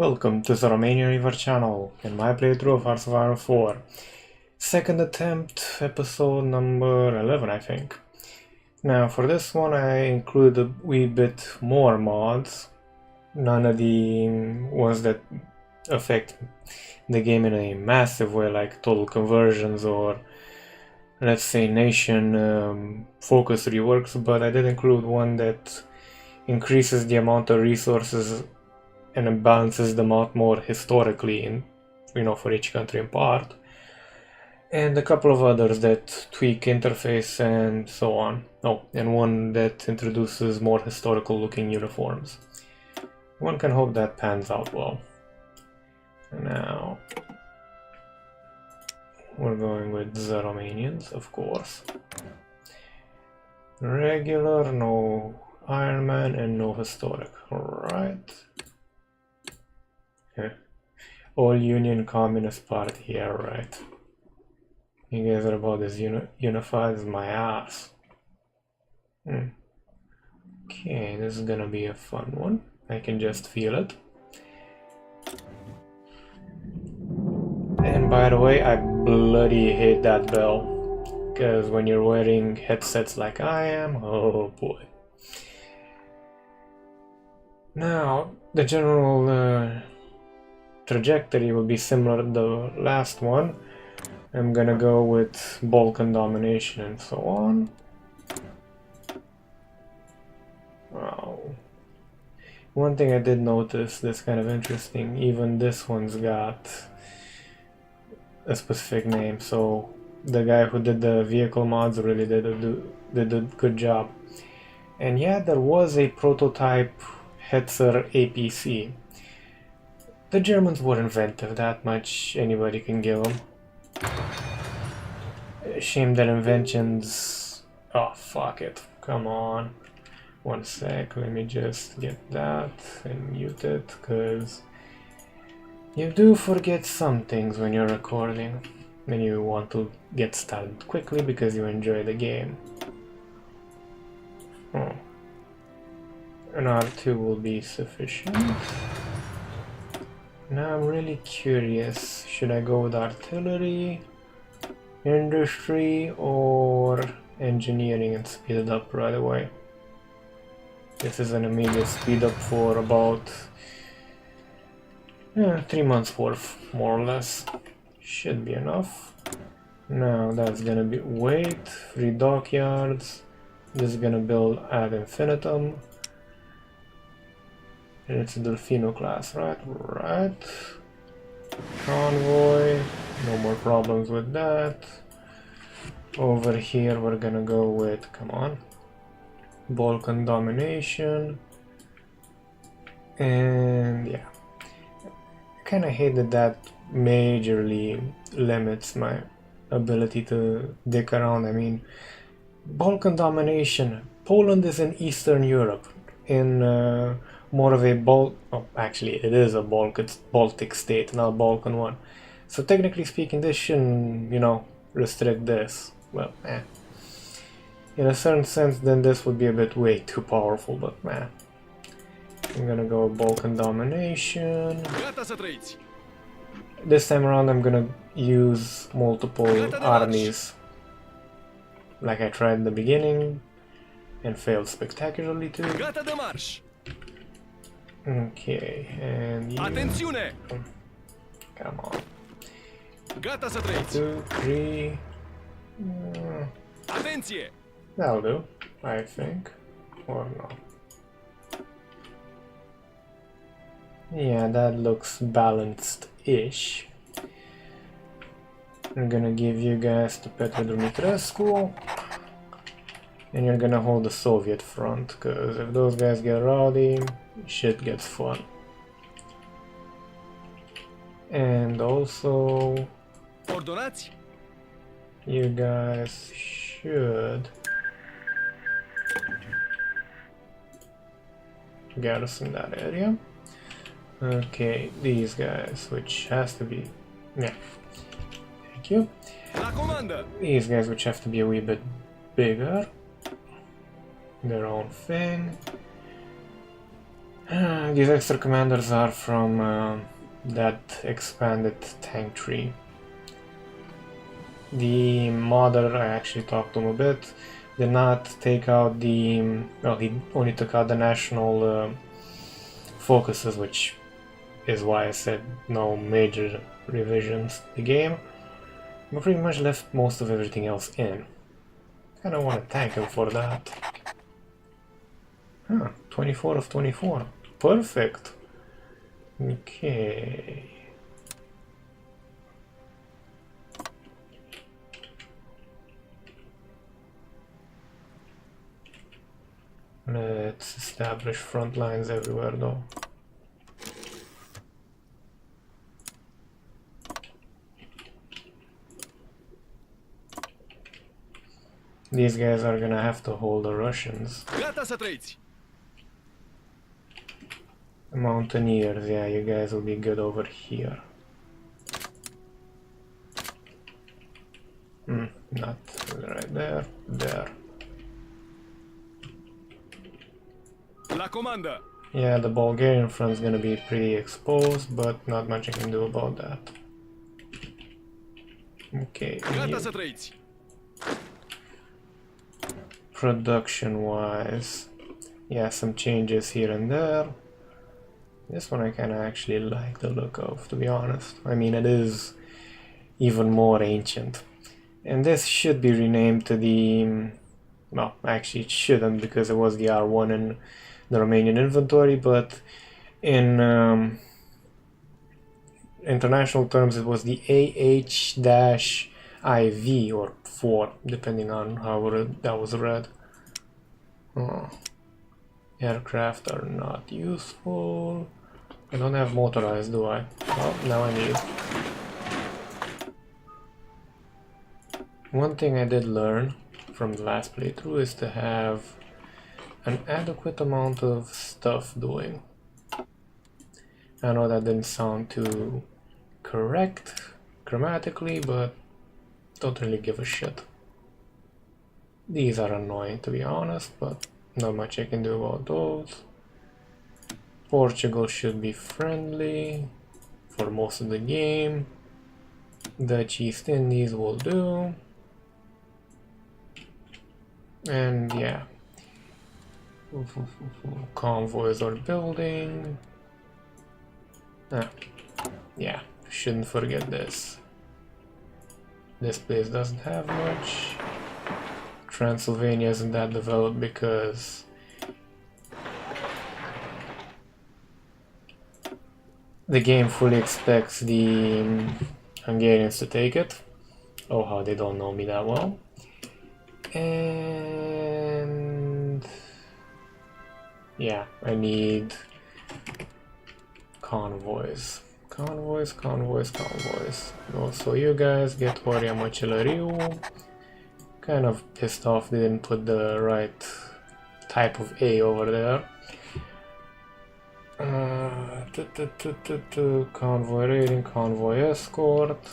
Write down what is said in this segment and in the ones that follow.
Welcome to the Romanian River channel and my playthrough of Hearts of Iron 4. Second attempt, episode number 11 I think. Now for this one I included a wee bit more mods. None of the ones that affect the game in a massive way like total conversions or let's say nation focus reworks, but I did include one that increases the amount of resources and it balances them out more historically in, for each country in part, and a couple of others that tweak interface and so on. Oh, and one that introduces more historical looking uniforms. One can hope that pans out well. Now we're going with the Romanians, of course. Regular, no Iron Man, and no historic. Alright. All Union Communist Party, yeah, right. You guys are about as unified as my ass. Okay, this is gonna be a fun one. I can just feel it. And by the way, I bloody hate that bell. Because when you're wearing headsets like I am, oh boy. Now, the general trajectory will be similar to the last one. I'm gonna go with Balkan domination and so on. Wow. One thing I did notice that's kind of interesting, even this one's got a specific name, so the guy who did the vehicle mods really did a good job. And yeah, there was a prototype Hetzer APC. The Germans were inventive, that much anybody can give them. Shame that inventions... Oh, fuck it. Come on. One sec, let me just get that and mute it, because you do forget some things when you're recording. When you want to get started quickly because you enjoy the game. An R2 will be sufficient. Now I'm really curious, should I go with artillery, industry, or engineering and speed it up right away? This is an immediate speed up for about 3 months worth, more or less. Should be enough. Now that's gonna be wait, 3 dockyards. This is gonna build ad infinitum. And it's a Delfino class, right? Right. Convoy, no more problems with that. Over here we're gonna go with, come on, Balkan domination. And yeah, I kinda hate that majorly limits my ability to dick around. I mean, Balkan domination, Poland is in Eastern Europe, in more of a actually it is a Baltic state, not Balkan one. So technically speaking, this shouldn't, restrict this. Well, in a certain sense, then this would be a bit way too powerful, but I'm gonna go Balkan domination. This time around I'm gonna use multiple armies, like I tried in the beginning, and failed spectacularly too. Okay, and you... Come on. 2, 3... That'll do, I think. Or not. Yeah, that looks balanced-ish. I'm gonna give you guys to Petru Dumitrescu. And you're gonna hold the Soviet front, because if those guys get rowdy, shit gets fun. And also, you guys should garrison that area. Okay, these guys, which has to be... Yeah, thank you. These guys, which have to be a wee bit bigger. Their own thing. These extra commanders are from that expanded tank tree. The modder, I actually talked to him a bit, did not take out the... well, he only took out the national focuses, which is why I said no major revisions to the game, but pretty much left most of everything else in. Kinda want to thank him for that. Huh, 24 of 24. Perfect! Okay. Let's establish front lines everywhere though. These guys are gonna have to hold the Russians. Mountaineers, yeah, you guys will be good over here. Not right there, there. La comanda. Yeah, the Bulgarian front's gonna be pretty exposed, but not much I can do about that. Okay. Production-wise, yeah, some changes here and there. This one I kinda actually like the look of, to be honest. I mean, it is even more ancient. And this should be renamed to the... well, actually it shouldn't, because it was the R1 in the Romanian inventory, but in international terms it was the AH-IV or 4, depending on how that was read. Oh. Aircraft are not useful. I don't have motorized, do I? Oh, now I need. One thing I did learn from the last playthrough is to have an adequate amount of stuff doing. I know that didn't sound too correct grammatically, but don't really give a shit. These are annoying, to be honest, but not much I can do about those. Portugal should be friendly for most of the game. Dutch East Indies will do. And yeah. Convoys are building. Yeah, shouldn't forget this. This place doesn't have much. Transylvania isn't that developed because the game fully expects the Hungarians to take it. Oh, how they don't know me that well. And yeah, I need convoys. Convoys. Also, you guys get Horia Măcelăriu. Kind of pissed off they didn't put the right type of A over there. Convoy raiding, convoy escort.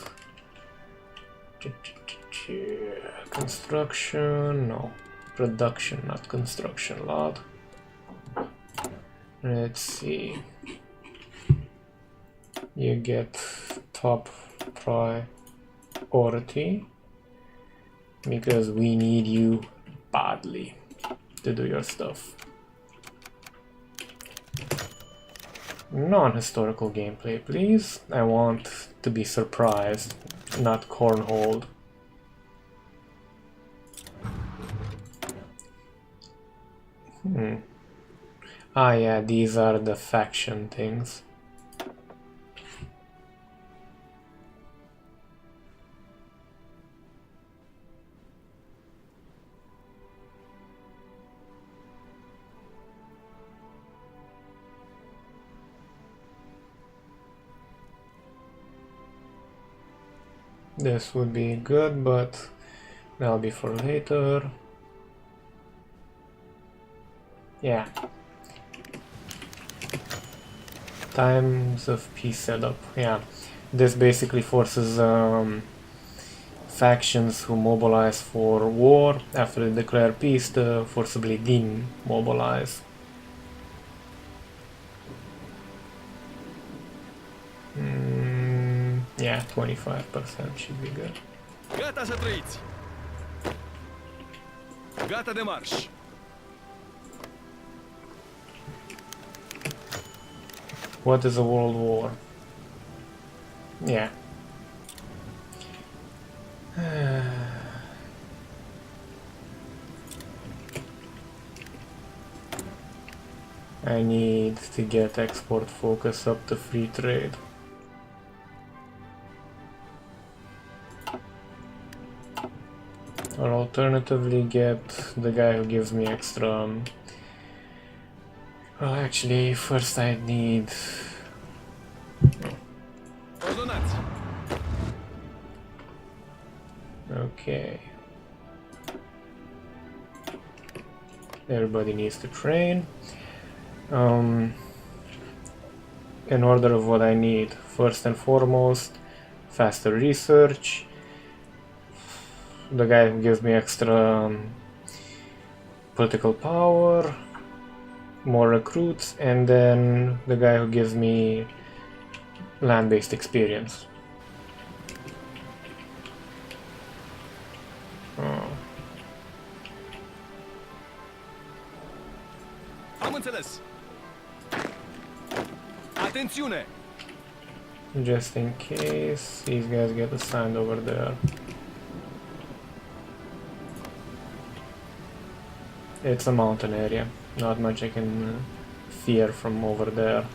Construction, no. Production, not construction, lad. Let's see. You get top priority because we need you badly to do your stuff. Non-historical gameplay, please. I want to be surprised, not cornholed. Ah yeah, these are the faction things. This would be good, but that'll be for later. Yeah. Times of peace setup. Yeah. This basically forces factions who mobilize for war after they declare peace to forcibly demobilize. Yeah, 25% should be good. Gata să trăiți! Gata de marș! What is a world war? Yeah. I need to get export focus up to free trade. Or alternatively get the guy who gives me extra... well, actually, first I need... Ordonați! Okay. Everybody needs to train. In order of what I need, first and foremost, faster research, the guy who gives me extra political power, more recruits, and then the guy who gives me land-based experience. Am înțeles! Atențiune! Just in case these guys get assigned over there. It's a mountain area, not much I can fear from over there.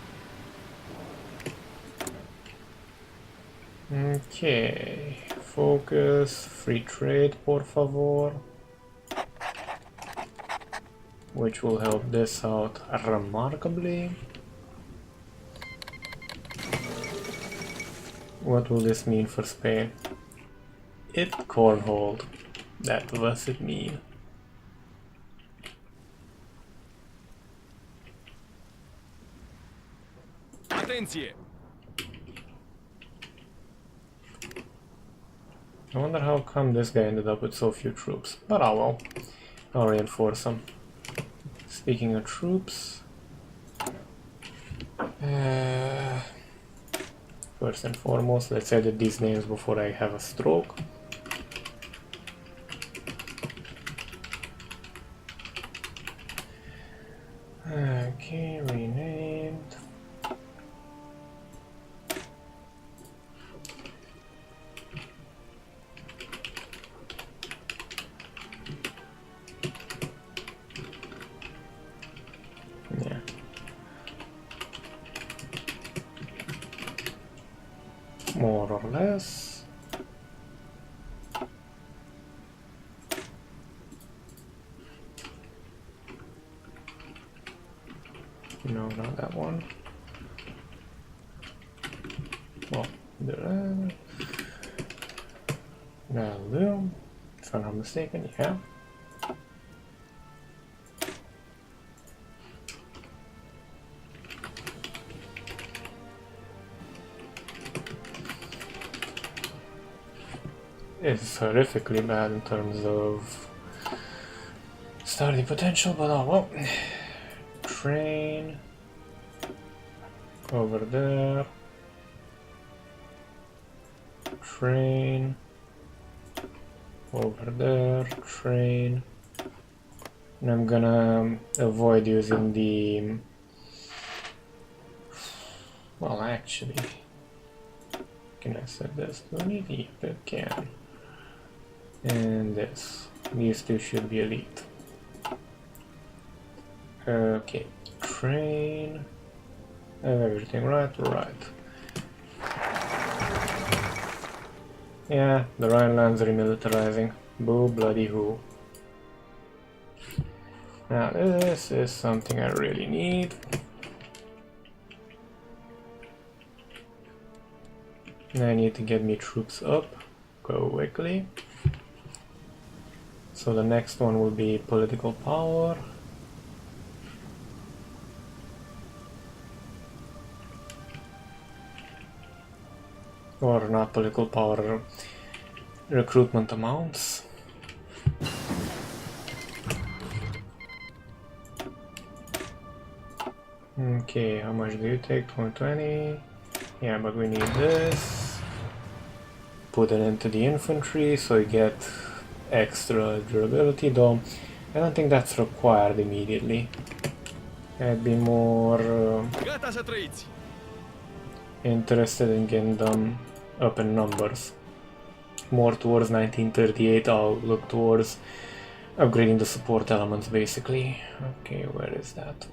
Okay, focus, free trade, por favor. Which will help this out remarkably. What will this mean for Spain? It cornholed. That was it mean. Atenție! I wonder how come this guy ended up with so few troops. But oh well. I'll reinforce him. Speaking of troops... first and foremost, let's edit these names before I have a stroke. Okay, renamed. Yeah. More or less. No, not that one. Well, that'll do. If I'm not mistaken, yeah. It's horrifically bad in terms of starting potential, but oh well. Train over there. Train over there. Train. And I'm gonna avoid using the... well, actually, can I set this to an elite? I can. And this. These two should be elite. Okay. Train. Everything right? Right. Yeah, the Rhineland's remilitarizing. Boo bloody who. Now this is something I really need. I need to get me troops up quickly. So the next one will be political power. Or not political power, recruitment amounts. Okay, how much do you take? 120. Yeah, but we need this. Put it into the infantry so you get extra durability, though I don't think that's required immediately. I'd be more Gata să trăiți! interested in getting them up in numbers. More towards 1938, I'll look towards upgrading the support elements basically. Okay, where is that?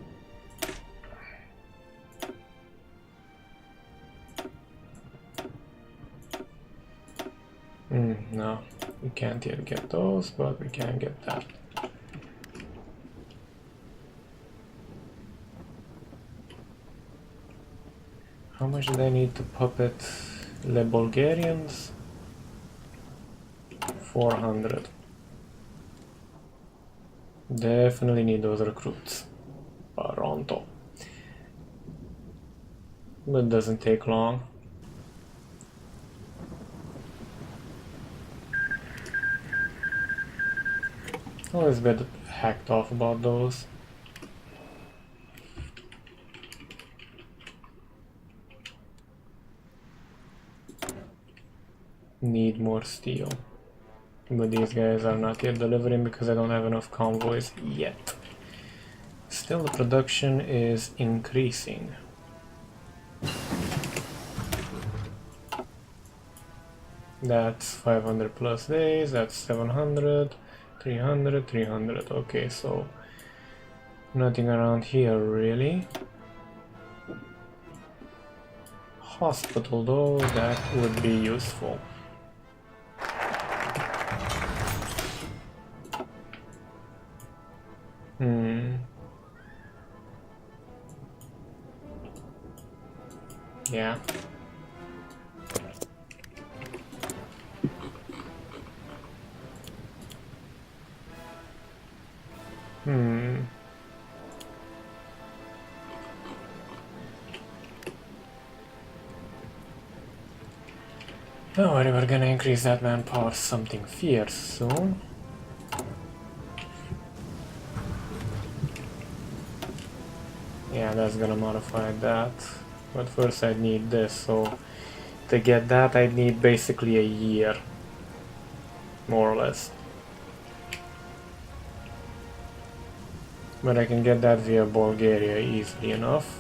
No, we can't yet get those, but we can get that. How much do they need to puppet the Bulgarians? 400. Definitely need those recruits. Pronto. But it doesn't take long. Always a bit hacked off about those. Need more steel. But these guys are not yet delivering because I don't have enough convoys yet. Still, the production is increasing. That's 500 plus days, that's 700, 300, 300. Okay, so nothing around here really. Hospital though, that would be useful. Yeah. Don't worry, we're gonna increase that manpower something fierce soon. Yeah, that's gonna modify that. But first I need this, so to get that I need basically a year. More or less. But I can get that via Bulgaria easily enough.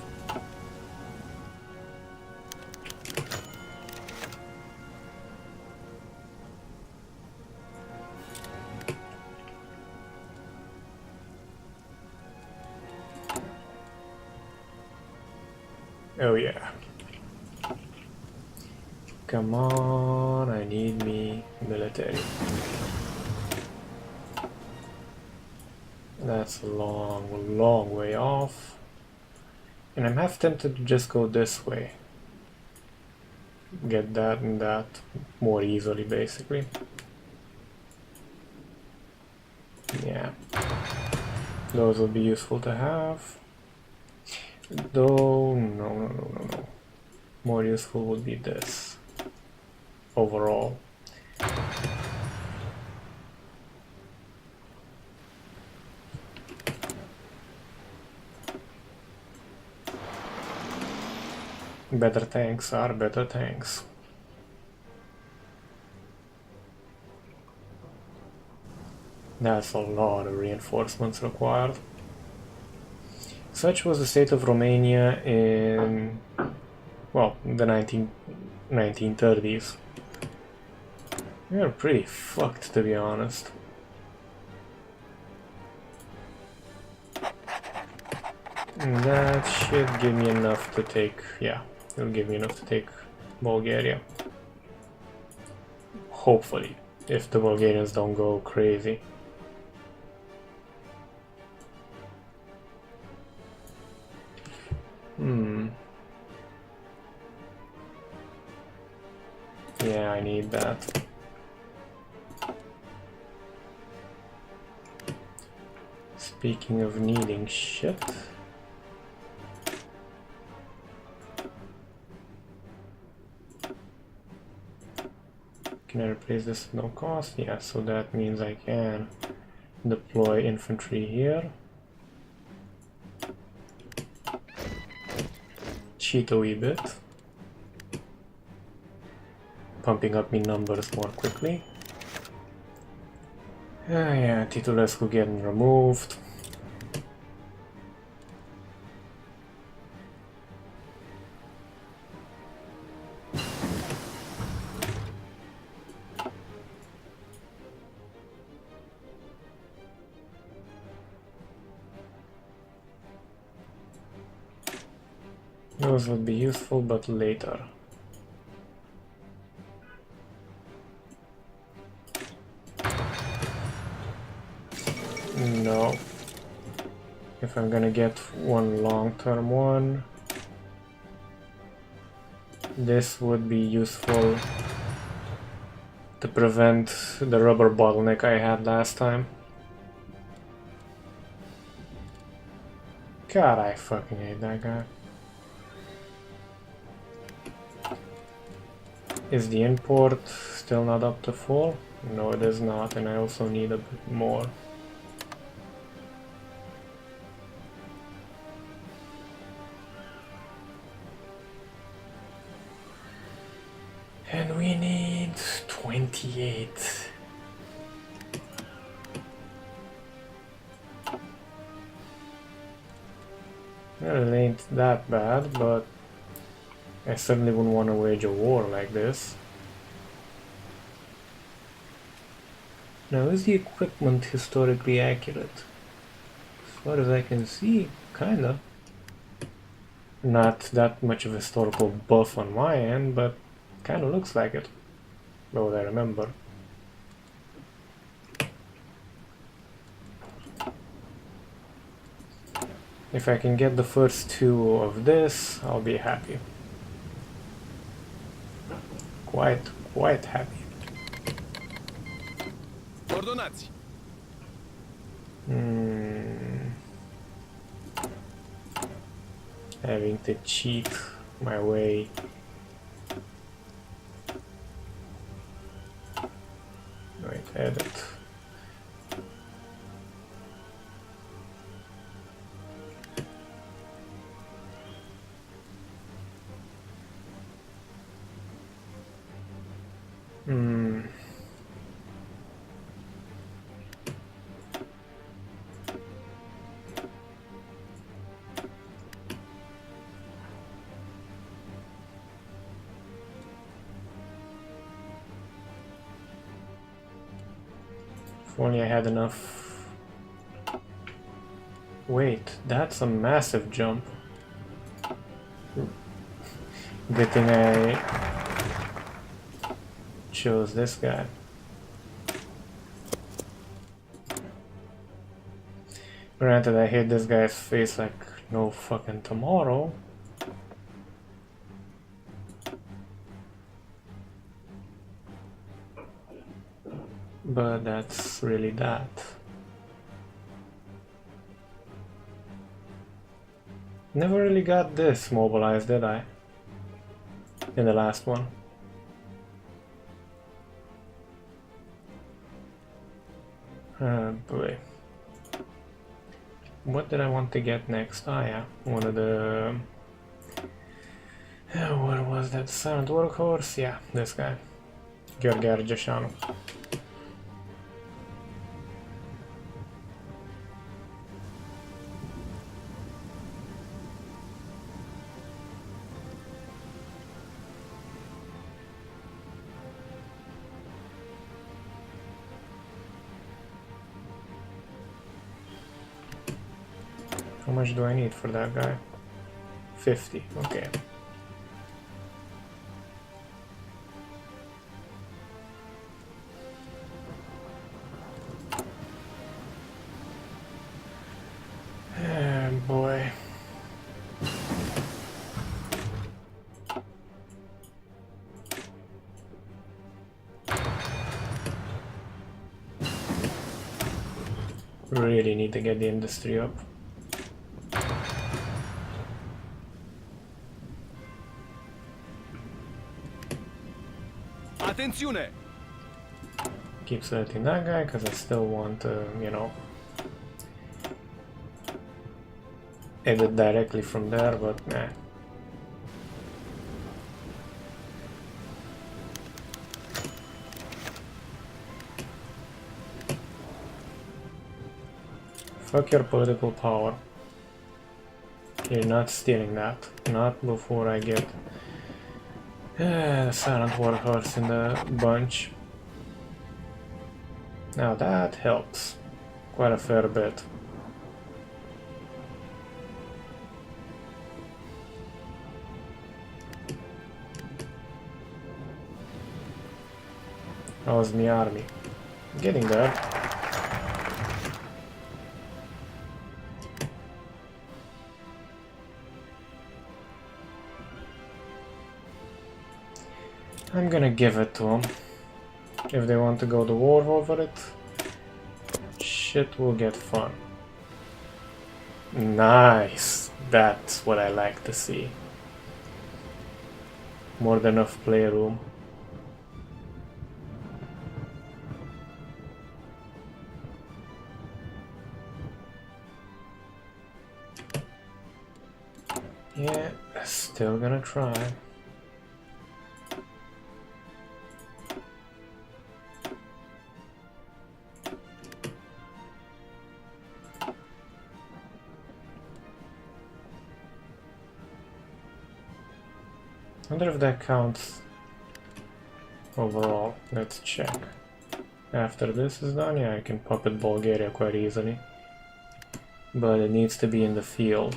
Oh yeah. Come on, I need me military. That's a long, long way off. And I'm half tempted to just go this way. Get that and that more easily, basically. Yeah. Those will be useful to have. Though, no. More useful would be this. Overall. Better tanks are better tanks. That's a lot of reinforcements required. Such was the state of Romania in, well, the 1930s. We were pretty fucked, to be honest. And that should give me enough to take, yeah, it'll give me enough to take Bulgaria. Hopefully, if the Bulgarians don't go crazy. Yeah, I need that. Speaking of needing shit. Can I replace this at no cost? Yeah, so that means I can deploy infantry here. Cheat a wee bit. pumping up me numbers more quickly. Yeah, Titulescu getting removed. Those would be useful, but later. No. If I'm gonna get one long-term one, this would be useful to prevent the rubber bottleneck I had last time. God, I fucking hate that guy. Is the import still not up to full? No, it is not, and I also need a bit more. And we need 28. Well, it ain't that bad, but I certainly wouldn't want to wage a war like this. Now, is the equipment historically accurate? As far as I can see, kinda. Not that much of a historical buff on my end, but kinda looks like it. By what I remember. If I can get the first two of this, I'll be happy. Quite happy. Ordonați! Having to cheat my way. Wait, edit. If only I had enough. Wait, that's a massive jump. Good thing I chose this guy. Granted, I hit this guy's face like no fucking tomorrow. But that's really that. Never really got this mobilized, did I? In the last one. Oh boy. What did I want to get next? Ah yeah, one of the... what was that? Silent Workhorse? Yeah, this guy. Gheorghe Argeșanu. How much do I need for that guy? 50, okay. Boy. Really need to get the industry up. Atențiune! Keep selecting that guy because I still want to, you know, edit directly from there, but nah. Fuck your political power. You're not stealing that. Not before I get the silent war horse in the bunch. Now that helps. Quite a fair bit. How's my army? Getting there. I'm gonna give it to them. If they want to go to war over it, shit will get fun. Nice! That's what I like to see. More than enough playroom. Yeah, still gonna try. I wonder if that counts overall. Let's check. After this is done, yeah, I can puppet Bulgaria quite easily. But it needs to be in the field.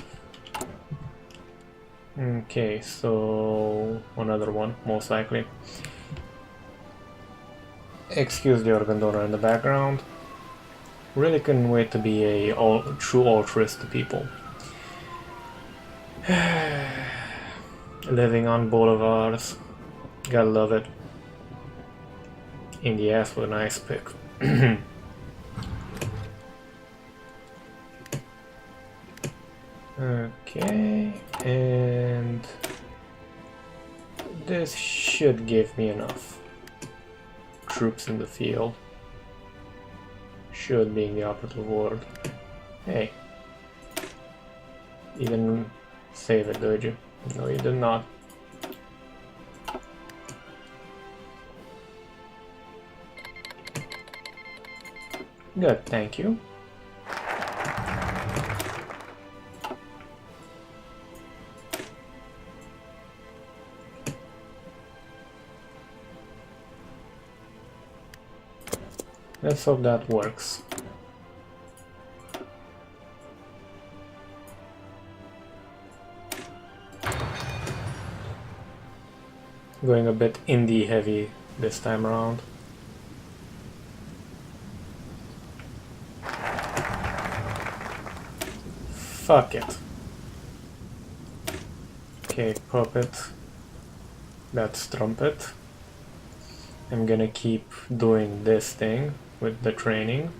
Okay, so another one, most likely. Excuse the organ donor in the background. Really couldn't wait to be a true altruist to people. Living on boulevards. Gotta love it. In the ass with a nice pick. Okay, and this should give me enough troops in the field. Should being the operative word. Hey, you didn't save it, did you? No, you did not. Good, thank you. Let's hope that works. Going a bit indie heavy this time around. Fuck it. Okay, puppet. That's trumpet. I'm gonna keep doing this thing with the training.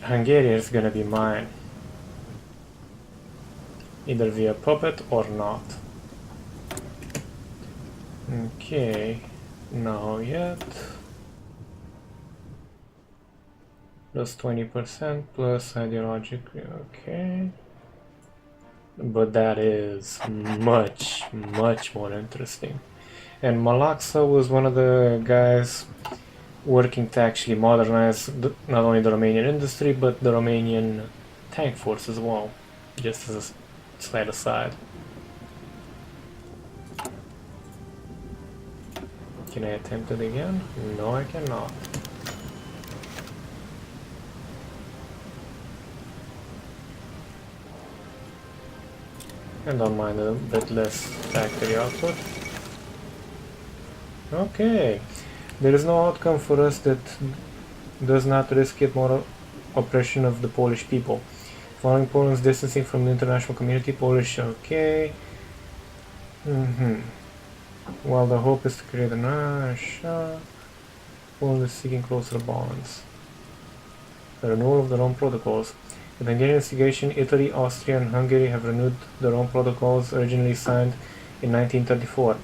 Hungary is gonna be mine. Either via puppet or not. Okay, now yet. Plus 20% plus ideologically, okay. But that is much more interesting. And Malaksa was one of the guys working to actually modernize not only the Romanian industry but the Romanian tank force as well, just as a slight aside. Can I attempt it again? No, I cannot. I don't mind a bit less factory output. Okay. There is no outcome for us that does not risk yet more oppression of the Polish people. Following Poland's distancing from the international community, Polish, okay. While the hope is to create a Poland is seeking closer bonds. The renewal of the Rome protocols. With Hungarian instigation, Italy, Austria, and Hungary have renewed the Rome Protocols originally signed in 1934.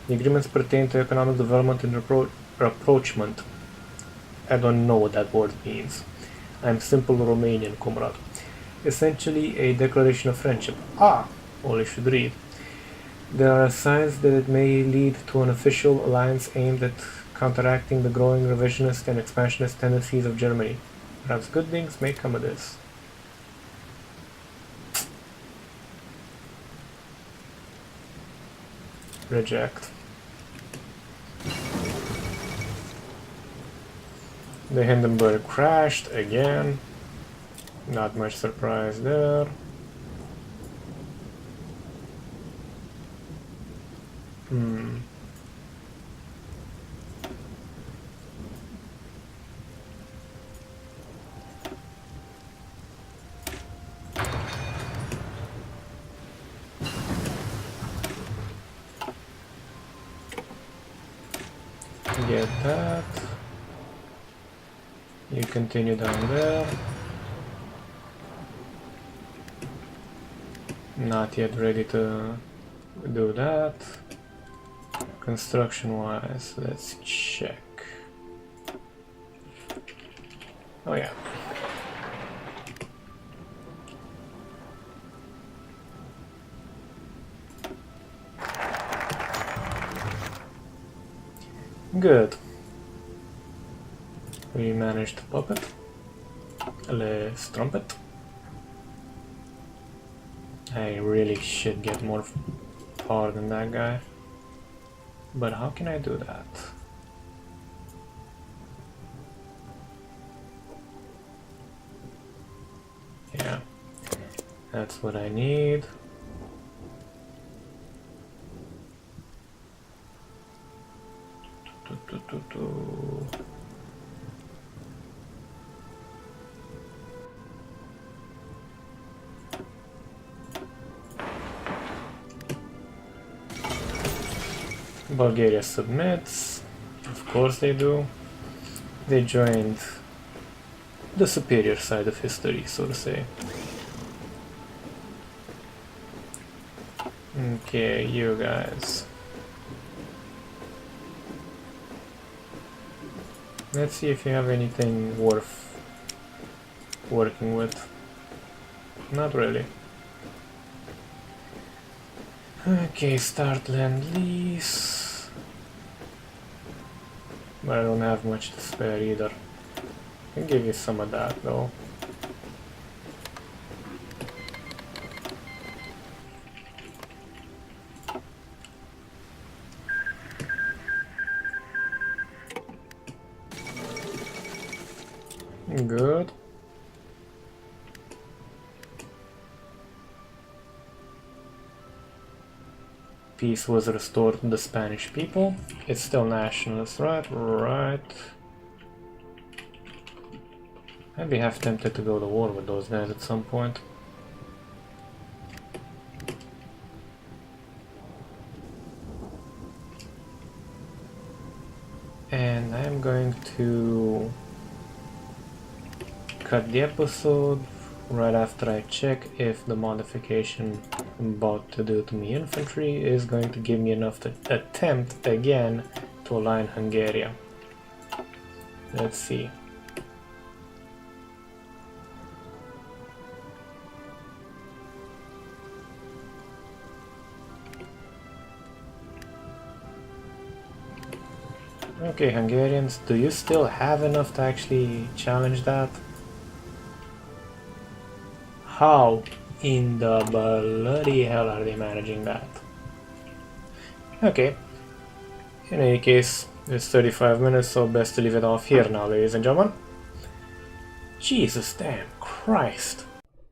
The agreements pertain to economic development and rapprochement. I don't know what that word means. I'm simple Romanian, comrade. Essentially a declaration of friendship. Ah! All I should read. There are signs that it may lead to an official alliance aimed at counteracting the growing revisionist and expansionist tendencies of Germany. Perhaps good things may come of this. Reject. The Hindenburg crashed again. Not much surprise there. Get that. You continue down there. Not yet ready to do that. Construction wise, let's check. Oh yeah. Good. We managed to pop it. Let's trumpet. I really should get more power than that guy. But how can I do that? Yeah, that's what I need. Bulgaria submits. Of course they do. They joined the superior side of history, so to say. Okay, you guys. Let's see if you have anything worth working with. Not really. Okay, start land lease. But I don't have much to spare either. I can give you some of that though. Good. Peace was restored to the Spanish people. It's still nationalist, right? Right. I'd be half tempted to go to war with those guys at some point. And I'm going to cut the episode right after I check if the modification I'm about to do to my infantry is going to give me enough to attempt again to align Hungary. Let's see. Okay, Hungarians, do you still have enough to actually challenge that? How in the bloody hell are they managing that? Okay. In any case, it's 35 minutes, so best to leave it off here now, ladies and gentlemen. Jesus damn Christ.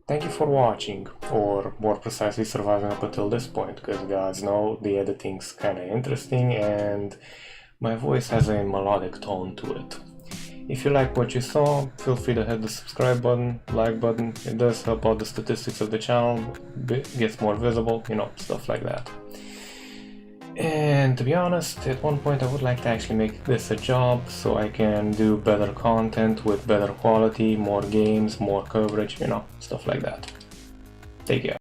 Thank you for watching, or more precisely surviving up until this point, because gods know the editing's kinda interesting and my voice has a melodic tone to it. If you like what you saw, feel free to hit the subscribe button, like button. It does help out the statistics of the channel, gets more visible, you know, stuff like that. And to be honest, at one point I would like to actually make this a job so I can do better content with better quality, more games, more coverage, you know, stuff like that. Take care.